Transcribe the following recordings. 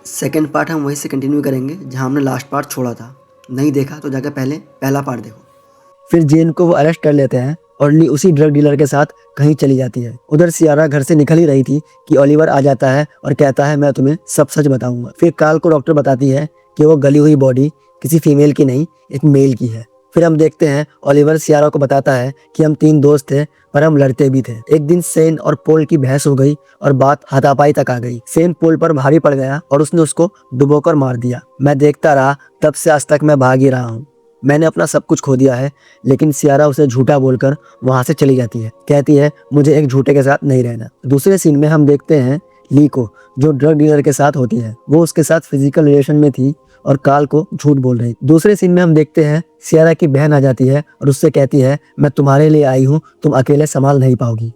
Second part हम वहीं से कंटिन्यू करेंगे जहां हमने लास्ट पार्ट छोड़ा था। नहीं देखा तो जाकर पहले पहला पार्ट देखो। फिर जेन को वो अरेस्ट कर लेते हैं और ली उसी ड्रग डीलर के साथ कहीं चली जाती है। उधर सियारा घर से निकल ही रही थी कि ओलिवर आ जाता है और कहता है मैं तुम्हें सब सच बताऊंगा। फिर काल को डॉक्टर बताती है कि वो गली हुई बॉडी किसी फीमेल की नहीं, एक मेल की है। फिर हम देखते हैं ओलिवर सियारा को बताता है कि हम 3 दोस्त थे पर हम लड़ते भी थे। एक दिन सेन और पोल की बहस हो गई और बात हाथापाई तक आ गई। सेन पोल पर भारी पड़ गया और उसने उसको डुबोकर मार दिया। मैं देखता रहा, तब से आज तक मैं भाग ही रहा हूँ। मैंने अपना सब कुछ खो दिया है। लेकिन सियारा उसे झूठा बोलकर वहां से चली जाती है। कहती है मुझे एक झूठे के साथ नहीं रहना। दूसरे सीन में हम देखते हैं ली को, जो ड्रग डीलर के साथ होती है। वो उसके साथ फिजिकल रिलेशन में थी और काल को झूठ बोल रही। दूसरे सीन में हम देखते हैं सियारा की बहन आ जाती है और उससे कहती है मैं तुम्हारे लिए आई हूँ, तुम अकेले संभाल नहीं पाओगी।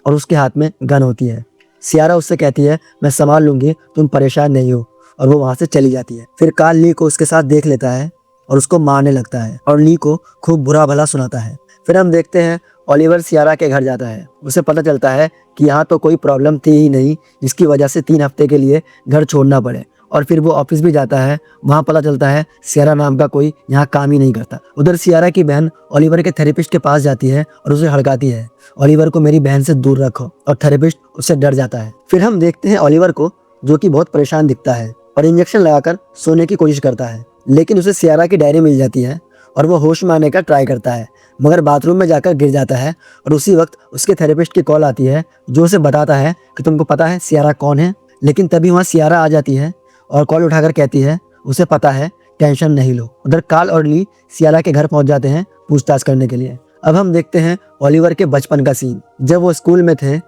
और उसके हाथ में गन होती है। सियारा उससे कहती है मैं संभाल लूंगी, तुम परेशान नहीं हो। और वो वहां से चली जाती है। फिर काल ली को उसके साथ देख लेता है और उसको मारने लगता है और ली को खूब बुरा भला सुनाता है। फिर हम देखते हैं ओलिवर सियारा के घर जाता है। उसे पता चलता है कि यहाँ तो कोई प्रॉब्लम थी ही नहीं जिसकी वजह से 3 हफ्ते के लिए घर छोड़ना पड़े। और फिर वो ऑफिस भी जाता है। वहाँ पता चलता है सियारा नाम का कोई यहाँ काम ही नहीं करता। उधर सियारा की बहन ओलिवर के थेरेपिस्ट के पास जाती है और उसे हड़काती है, ओलिवर को मेरी बहन से दूर रखो। और थेरेपिस्ट उससे डर जाता है। फिर हम देखते हैं ओलिवर को, जो कि बहुत परेशान दिखता है और इंजेक्शन लगाकर सोने की कोशिश करता है। लेकिन उसे सियारा की डायरी मिल जाती है और वो होश में आने का ट्राई करता है, मगर बाथरूम में जाकर गिर जाता है। और उसी वक्त उसके थेरेपिस्ट की कॉल आती है, जो उसे बताता है कि तुमको पता है सियारा कौन है। लेकिन तभी वहाँ सियारा आ जाती है और कॉल उठाकर कहती है उसे पता है, टेंशन नहीं लो। उधर काल और ली सियारा के घर पहुंच जाते हैं पूछताछ करने के लिए। अब हम देखते हैं ओलिवर के बचपन का सीन। जब वो स्कूल में थे,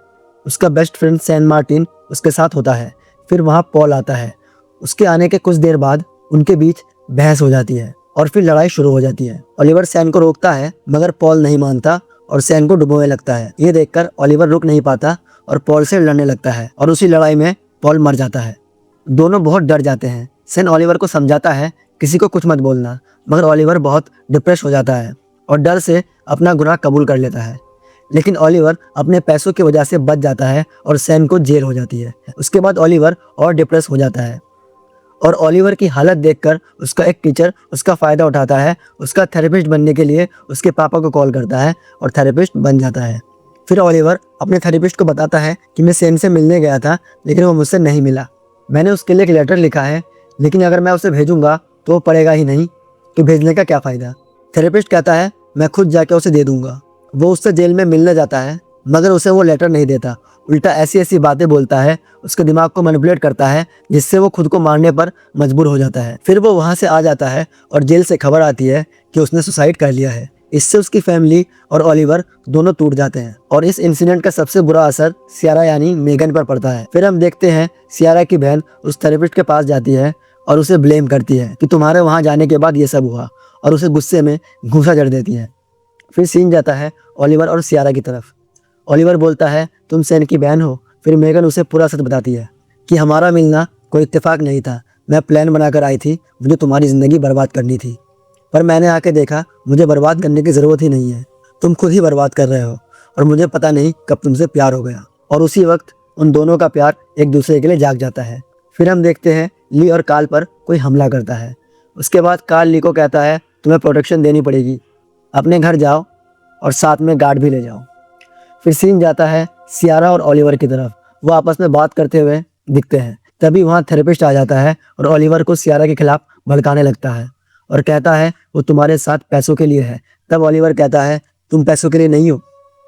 उसका बेस्ट फ्रेंड सैन मार्टिन उसके साथ होता है। फिर वहाँ पॉल आता है। उसके आने के कुछ देर बाद उनके बीच बहस हो जाती है और फिर लड़ाई शुरू हो जाती है। ओलिवर सैन को रोकता है, मगर पॉल नहीं मानता और सैन को डुबोने लगता है। ये देखकर ओलिवर रुक नहीं पाता और पॉल से लड़ने लगता है और उसी लड़ाई में पॉल मर जाता है। दोनों बहुत डर जाते हैं। सैन ओलिवर को समझाता है किसी को कुछ मत बोलना, मगर ओलिवर बहुत डिप्रेस हो जाता है और डर से अपना गुनाह कबूल कर लेता है। लेकिन ओलिवर अपने पैसों की वजह से बच जाता है और सैन को जेल हो जाती है। उसके बाद ओलिवर और डिप्रेस हो जाता है और ओलिवर की हालत देखकर उसका एक टीचर उसका फ़ायदा उठाता है। उसका थेरेपिस्ट बनने के लिए उसके पापा को कॉल करता है और थेरेपिस्ट बन जाता है। फिर ओलिवर अपने थेरेपिस्ट को बताता है कि मैं सैन से मिलने गया था, लेकिन वो मुझसे नहीं मिला। मैंने उसके लिए एक लेटर लिखा है, लेकिन अगर मैं उसे भेजूंगा तो वो पढ़ेगा ही नहीं, तो भेजने का क्या फ़ायदा। थेरेपिस्ट कहता है मैं खुद जाके उसे दे दूंगा। वो उससे जेल में मिलने जाता है, मगर उसे वो लेटर नहीं देता। उल्टा ऐसी ऐसी बातें बोलता है, उसके दिमाग को मैनिपुलेट करता है, जिससे वो खुद को मारने पर मजबूर हो जाता है। फिर वो वहाँ से आ जाता है और जेल से खबर आती है कि उसने सुसाइड कर लिया है। इससे उसकी फैमिली और ओलिवर दोनों टूट जाते हैं और इस इंसिडेंट का सबसे बुरा असर सियारा यानी मेगन पर पड़ता है। फिर हम देखते हैं सियारा की बहन उस थेरेपिस्ट के पास जाती है और उसे ब्लेम करती है कि तुम्हारे वहाँ जाने के बाद ये सब हुआ, और उसे गुस्से में घूंसा जड़ देती है। फिर सीन जाता है ओलिवर और सियारा की तरफ। ओलिवर बोलता है तुम सैन की बहन हो। फिर मेगन उसे पूरा सच बताती है कि हमारा मिलना कोई इत्तेफाक नहीं था, मैं प्लान बनाकर आई थी, मुझे तुम्हारी ज़िंदगी बर्बाद करनी थी, पर मैंने आके देखा मुझे बर्बाद करने की ज़रूरत ही नहीं है, तुम खुद ही बर्बाद कर रहे हो और मुझे पता नहीं कब तुमसे प्यार हो गया। और उसी वक्त उन दोनों का प्यार एक दूसरे के लिए जाग जाता है। फिर हम देखते हैं ली और काल पर कोई हमला करता है। उसके बाद काल ली को कहता है तुम्हें प्रोटेक्शन देनी पड़ेगी, अपने घर जाओ और साथ में गार्ड भी ले जाओ। फिर सीन जाता है सियारा और ओलिवर की तरफ। वो आपस में बात करते हुए दिखते हैं। तभी वहाँ थेरेपिस्ट आ जाता है और ओलिवर को सियारा के खिलाफ भड़काने लगता है और कहता है वो तुम्हारे साथ पैसों के लिए है। तब ओलिवर कहता है तुम पैसों के लिए नहीं हो।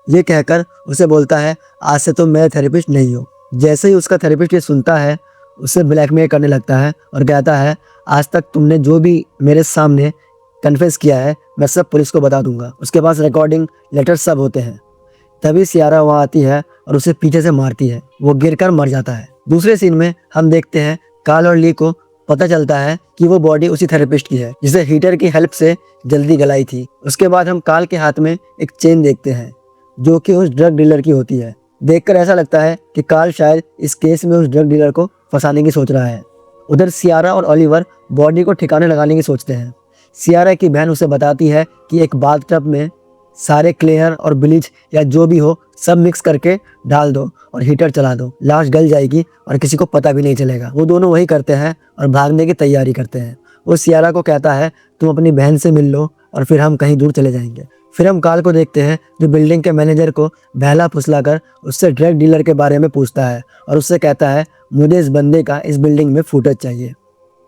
ये कहकर उसे बोलता है आज से तुम मेरे थेरेपिस्ट नहीं हो। जैसे ही उसका थेरेपिस्ट ये सुनता है, उसे ब्लैकमेल करने लगता है और कहता है आज तक तुमने जो भी मेरे सामने कन्फेस किया है मैं सब पुलिस को बता दूंगा। उसके पास रिकॉर्डिंग लेटर सब होते हैं। तभी सियारा वहाँ आती है और उसे पीछे से मारती है। वो गिरकर मर जाता है। दूसरे सीन में हम देखते हैं काल और ली को पता चलता है कि वो बॉडी उसी थेरेपिस्ट की है जिसे हीटर की हेल्प से जल्दी गलाई थी। उसके बाद हम काल के हाथ में एक चेन देखते हैं जो कि उस ड्रग डीलर की होती है। देखकर ऐसा लगता है कि काल शायद इस केस में उस ड्रग डीलर को फंसाने की सोच रहा है। उधर सियारा और ओलिवर बॉडी को ठिकाने लगाने की सोचते हैं। सियारा की बहन उसे बताती है कि एक बाथटब में सारे क्लेयर और ब्लीच या जो भी हो सब मिक्स करके डाल दो और हीटर चला दो। लाश गल जाएगी और किसी को पता भी नहीं चलेगा। वो दोनों वही करते हैं और भागने की तैयारी करते हैं। वो सियारा को कहता है तुम अपनी बहन से मिल लो और फिर हम कहीं दूर चले जाएंगे। फिर हम काल को देखते हैं जो बिल्डिंग के मैनेजर को बहला फुसला कर उससे ड्रग डीलर के बारे में पूछता है और उससे कहता है मुझे इस बंदे का इस बिल्डिंग में फुटेज चाहिए।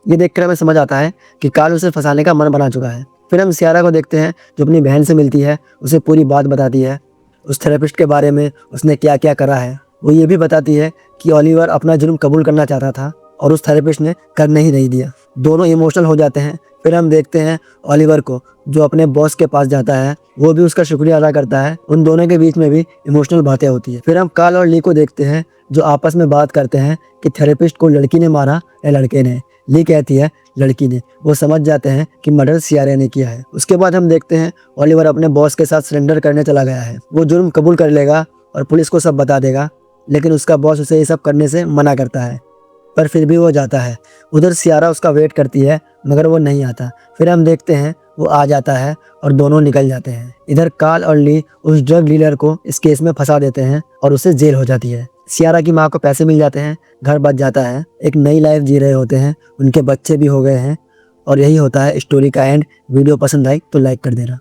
ये देखकर हमें समझ आता है कि काल उसे फंसाने का मन बना चुका है। फिर हम सियारा को देखते हैं जो अपनी बहन से मिलती है, उसे पूरी बात बताती है उस थेरेपिस्ट के बारे में, उसने क्या क्या करा है। वो ये भी बताती है कि ओलिवर अपना जुर्म कबूल करना चाहता था और उस थेरेपिस्ट ने करने ही नहीं दिया। दोनों इमोशनल हो जाते हैं। फिर हम देखते हैं ओलिवर को जो अपने बॉस के पास जाता है, वो भी उसका शुक्रिया अदा करता है। उन दोनों के बीच में भी इमोशनल बातें होती है। फिर हम काल और ली को देखते हैं जो आपस में बात करते हैं कि थेरेपिस्ट को लड़की ने मारा या लड़के ने। ली कहती है लड़की ने। वो समझ जाते हैं कि मर्डर सियारा ने किया है। उसके बाद हम देखते हैं ओलिवर अपने बॉस के साथ सरेंडर करने चला गया है। वो जुर्म कबूल कर लेगा और पुलिस को सब बता देगा, लेकिन उसका बॉस उसे ये सब करने से मना करता है, पर फिर भी वो जाता है। उधर सियारा उसका वेट करती है मगर वो नहीं आता। फिर हम देखते हैं वो आ जाता है और दोनों निकल जाते हैं। इधर काल और ली उस ड्रग डीलर को इस केस में फंसा देते हैं और उसे जेल हो जाती है। सियारा की माँ को पैसे मिल जाते हैं, घर बच जाता है, एक नई लाइफ जी रहे होते हैं, उनके बच्चे भी हो गए हैं और यही होता है स्टोरी का एंड। वीडियो पसंद आई तो लाइक कर देना।